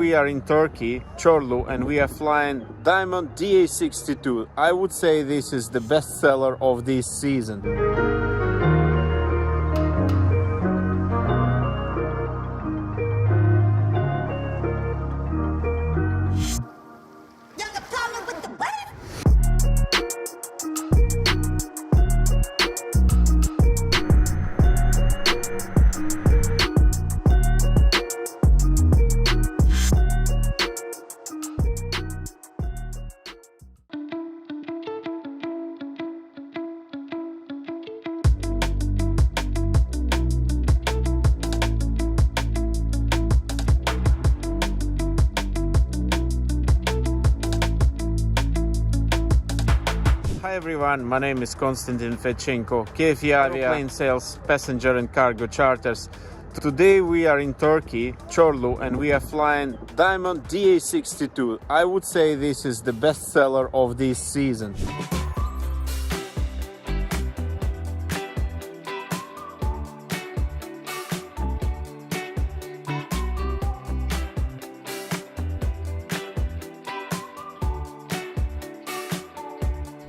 we are in Turkey, Çorlu, and we are flying Diamond DA62. I would say this is the best seller of this season. Hi everyone, my name is Konstantin Fedchenko, KFI Airplane Sales, Passenger and Cargo Charters. Today we are in Turkey, Çorlu, and we are flying Diamond DA62. I would say this is the best seller of this season.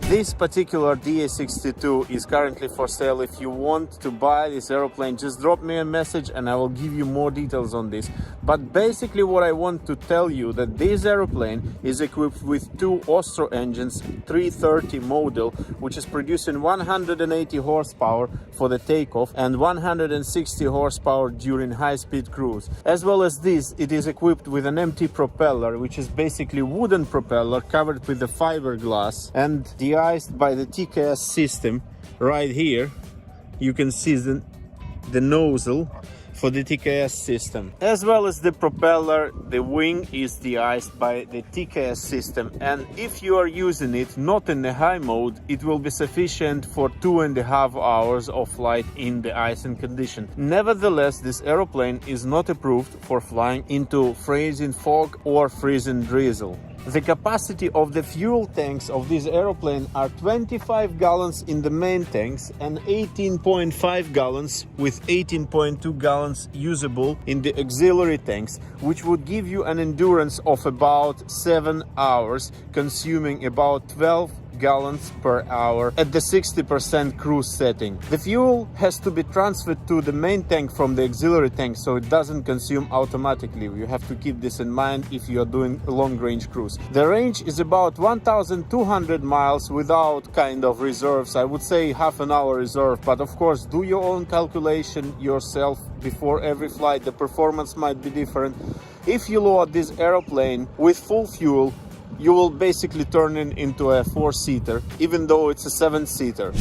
This particular DA62 is currently for sale. If you want to buy this aeroplane, just drop me a message and I will give you more details on this. But basically what I want to tell you that this aeroplane is equipped with two Austro engines, 330 model, which is producing 180 horsepower for the takeoff and 160 horsepower during high-speed cruise. As well as this, it is equipped with an empty propeller, which is basically wooden propeller covered with the fiberglass and deiced by the TKS system. Right here you can see the nozzle for the TKS system. As well as the propeller, the wing is de-iced by the TKS system, and if you are using it not in the high mode, it will be sufficient for 2.5 hours of flight in the icing condition. Nevertheless, this aeroplane is not approved for flying into freezing fog or freezing drizzle. The capacity of the fuel tanks of this aeroplane are 25 gallons in the main tanks and 18.5 gallons with 18.2 gallons usable in the auxiliary tanks, which would give you an endurance of about 7 hours, consuming about 12 gallons per hour at the 60% cruise setting. The fuel has to be transferred to the main tank from the auxiliary tank, so it doesn't consume automatically. You have to keep this in mind if you are doing a long-range cruise. The range is about 1,200 miles without kind of reserves. I would say half an hour reserve, but of course do your own calculation yourself before every flight. The performance might be different. If you load this aeroplane with full fuel, you will basically turn it into a 4-seater, even though it's a 7-seater.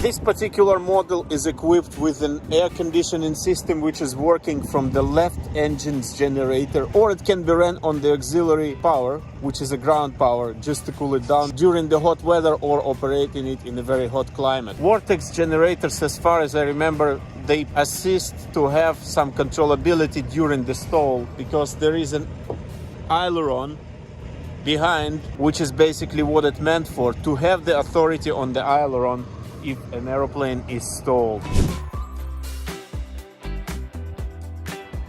This particular model is equipped with an air conditioning system which is working from the left engine's generator, or it can be run on the auxiliary power, which is a ground power, just to cool it down during the hot weather or operating it in a very hot climate. Vortex generators, as far as I remember, they assist to have some controllability during the stall, because there is an aileron behind, which is basically what it meant for, to have the authority on the aileron if an aeroplane is stalled.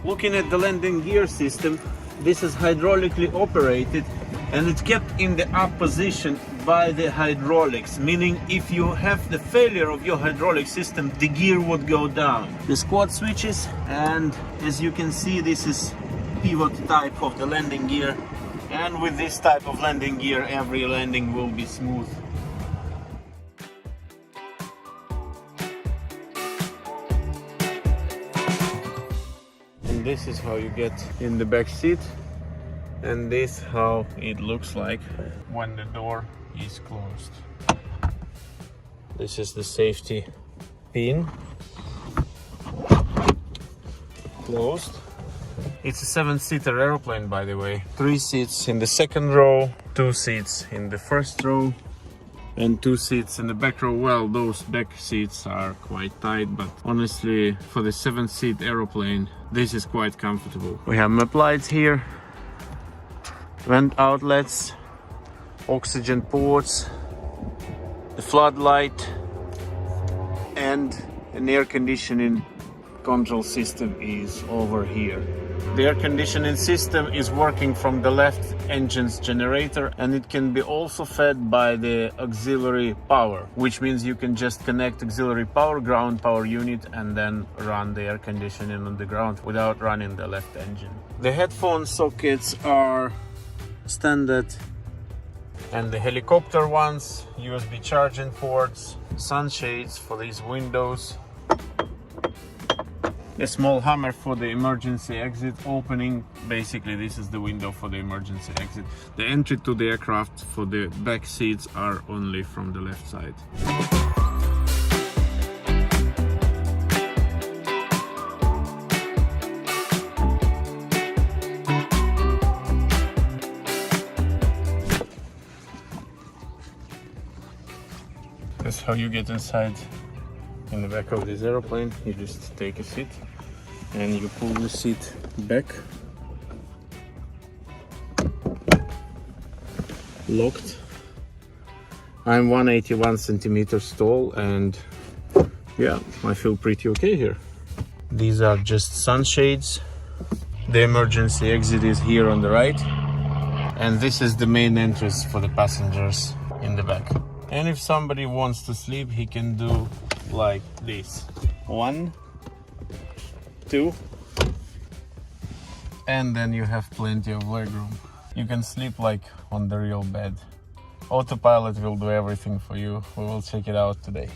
Looking at the landing gear system, this is hydraulically operated and it's kept in the up position by the hydraulics, meaning if you have the failure of your hydraulic system, the gear would go down. The squad switches, and as you can see, this is pivot type of the landing gear, and with this type of landing gear every landing will be smooth. This is how you get in the back seat, and this is how it looks like when the door is closed. This is the safety pin. Closed. It's a 7-seater aeroplane, by the way. 3 seats in the second row, 2 seats in the first row, and 2 seats in the back row. Well, those back seats are quite tight, but honestly, for the 7-seat aeroplane, this is quite comfortable. We have map lights here, vent outlets, oxygen ports, the floodlight, and an air conditioning control system is over here. The air conditioning system is working from the left engine's generator, and it can be also fed by the auxiliary power, which means you can just connect auxiliary power, ground power unit, and then run the air conditioning on the ground without running the left engine. The headphone sockets are standard, and the helicopter ones, USB charging ports, sunshades for these windows, a small hammer for the emergency exit opening. Basically, this is the window for the emergency exit. The entry to the aircraft for the back seats are only from the left side. That's how you get inside. In the back of this aeroplane, you just take a seat and you pull the seat back, locked. I'm 181 centimeters tall, and yeah, I feel pretty okay here. These are just sunshades. The emergency exit is here on the right, and this is the main entrance for the passengers in the back. And if somebody wants to sleep, he can do like this. 1, 2, and then you have plenty of legroom. You can sleep like on the real bed. Autopilot will do everything for you. We will check it out today.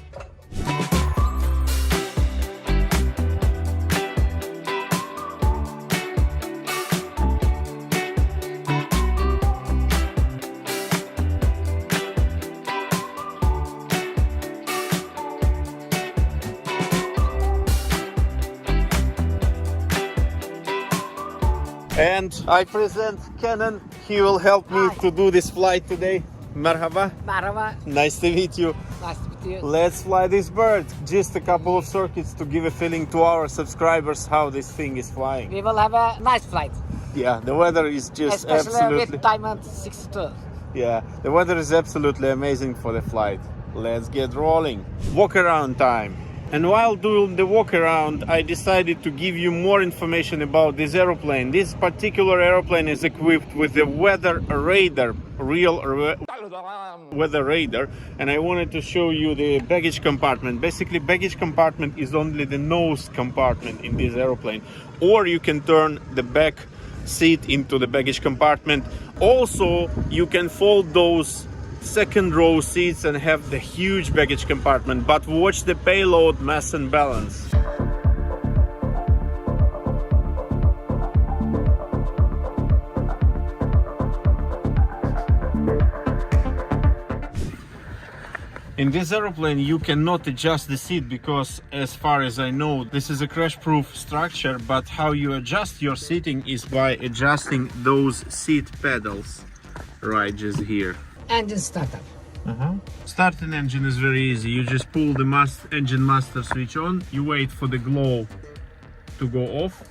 And I present Kenan. He will help me to do this flight today. Merhaba. Merhaba. Nice to meet you. Nice to meet you. Let's fly this bird. Just a couple of circuits to give a feeling to our subscribers how this thing is flying. We will have a nice flight. Yeah, the weather is just especially absolutely... with Diamond 62. Yeah, the weather is absolutely amazing for the flight. Let's get rolling. Walk around time. And while doing the walk around, I decided to give you more information about this aeroplane. This particular aeroplane is equipped with the weather radar, weather radar, and I wanted to show you the baggage compartment. Basically, baggage compartment is only the nose compartment in this aeroplane, or you can turn the back seat into the baggage compartment. Also, you can fold those second row seats and have the huge baggage compartment, but watch the payload, mass and balance. In this aeroplane you cannot adjust the seat because, as far as I know, this is a crash-proof structure, but how you adjust your seating is by adjusting those seat pedals right just here. Engine startup. Start an engine is very easy. You just pull the engine master switch on, you wait for the glow to go off,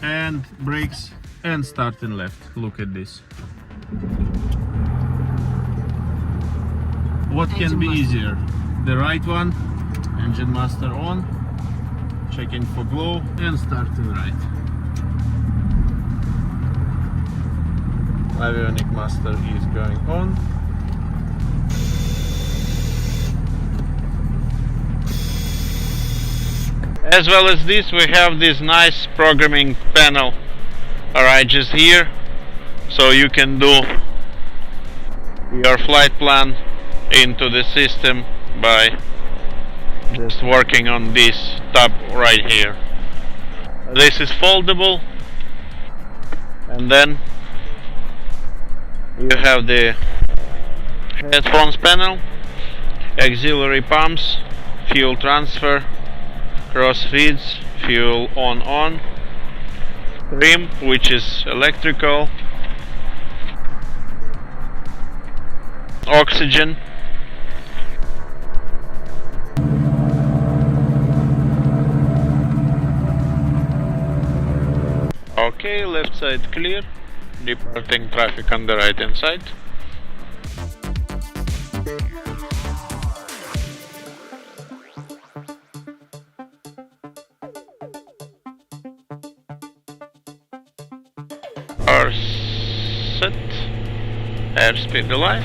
and brakes, and start in left. Look at this. What can be easier? The right one, engine master on, checking for glow, and starting right. Avionic master is going on. As well as this, we have this nice programming panel right just here, so you can do your flight plan into the system by just working on this tab right here. This is foldable, and then you have the headphones panel, auxiliary pumps, fuel transfer, cross feeds, fuel on, trim, which is electrical, oxygen, okay, left side clear, departing traffic on the right hand side. Are set. Airspeed alive.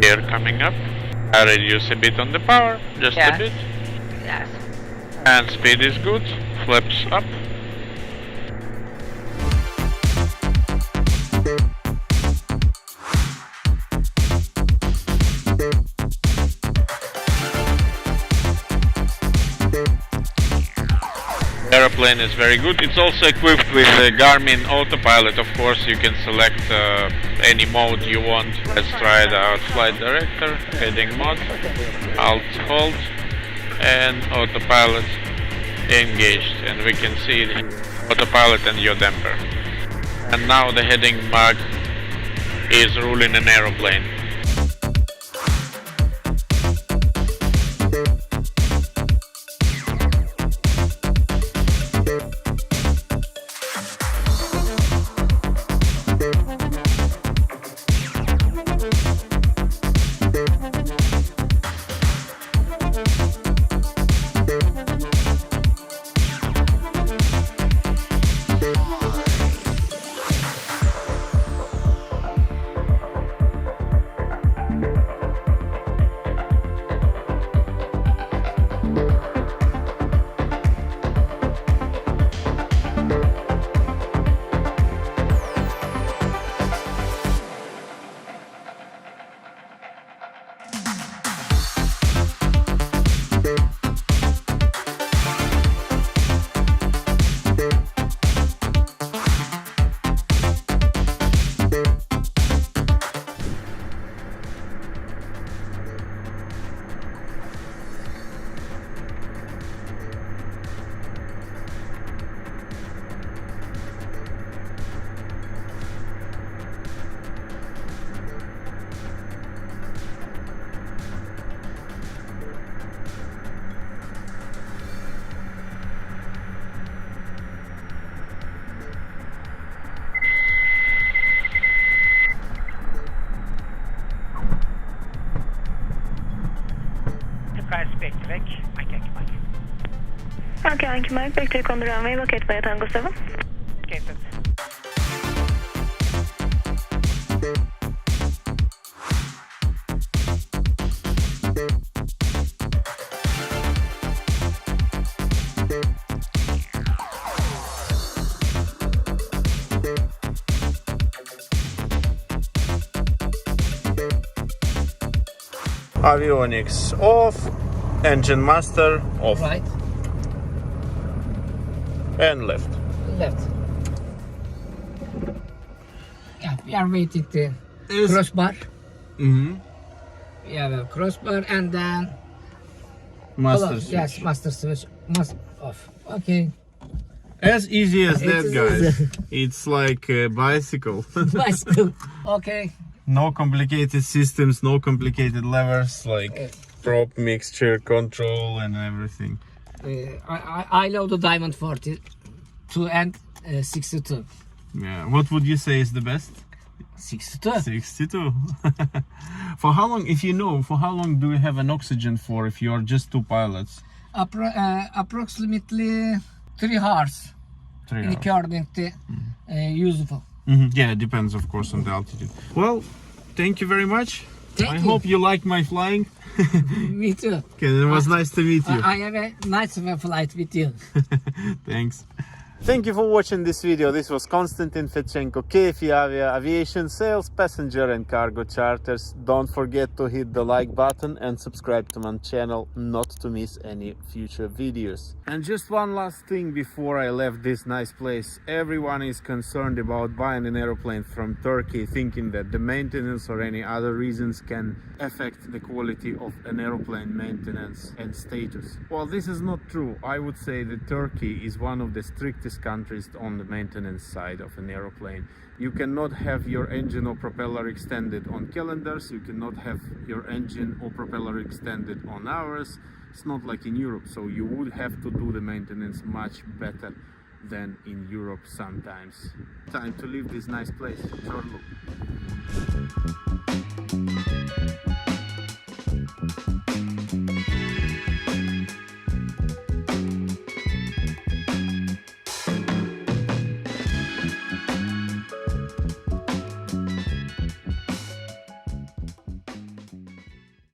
Gear coming up. I reduce a bit on the power, just Yeah. a bit. Yes. And speed is good. Flaps up. Aeroplane is very good. It's also equipped with the Garmin autopilot. Of course, you can select any mode you want. Let's try it out. Flight director, heading mode, alt hold, and autopilot engaged. And we can see the autopilot and yaw damper. And now the heading mark is ruling an aeroplane. Okay, Yankee Mike, back take on the runway, locate by Tango 7. Located. Avionics off, engine master off, Right. and left. Left. Yeah, we are waiting the Is- crossbar. Mm-hmm. We have a crossbar and then Master Hello. switch. Yes, master switch must off. Okay. As easy as that, It's guys. easy. It's like a bicycle. Bicycle. Okay. No complicated systems, no complicated levers, like prop, mixture, control, and everything. I love the Diamond 42 and 62. Yeah. What would you say is the best? 62. 62. For how long, if you know, for how long do you have an oxygen for if you are just two pilots? Approximately 3 hours. 3 hours. According to useful. Yeah, it depends, of course, on the altitude. Well, thank you very much. Thank I you. hope you like my flying. Me too. Okay, it was nice to meet you. I have a nice flight with you. Thanks. Thank you for watching this video. This was Konstantin Fetchenko, KFI Avia, Aviation Sales, Passenger and Cargo Charters. Don't forget to hit the like button and subscribe to my channel not to miss any future videos. And just one last thing before I left this nice place. Everyone is concerned about buying an aeroplane from Turkey, thinking that the maintenance or any other reasons can affect the quality of an aeroplane maintenance and status. Well, this is not true. I would say that Turkey is one of the strictest countries on the maintenance side of an aeroplane. You cannot have your engine or propeller extended on calendars, you cannot have your engine or propeller extended on hours. It's not like in Europe, so you would have to do the maintenance much better than in Europe sometimes. Time to leave this nice place. Short look.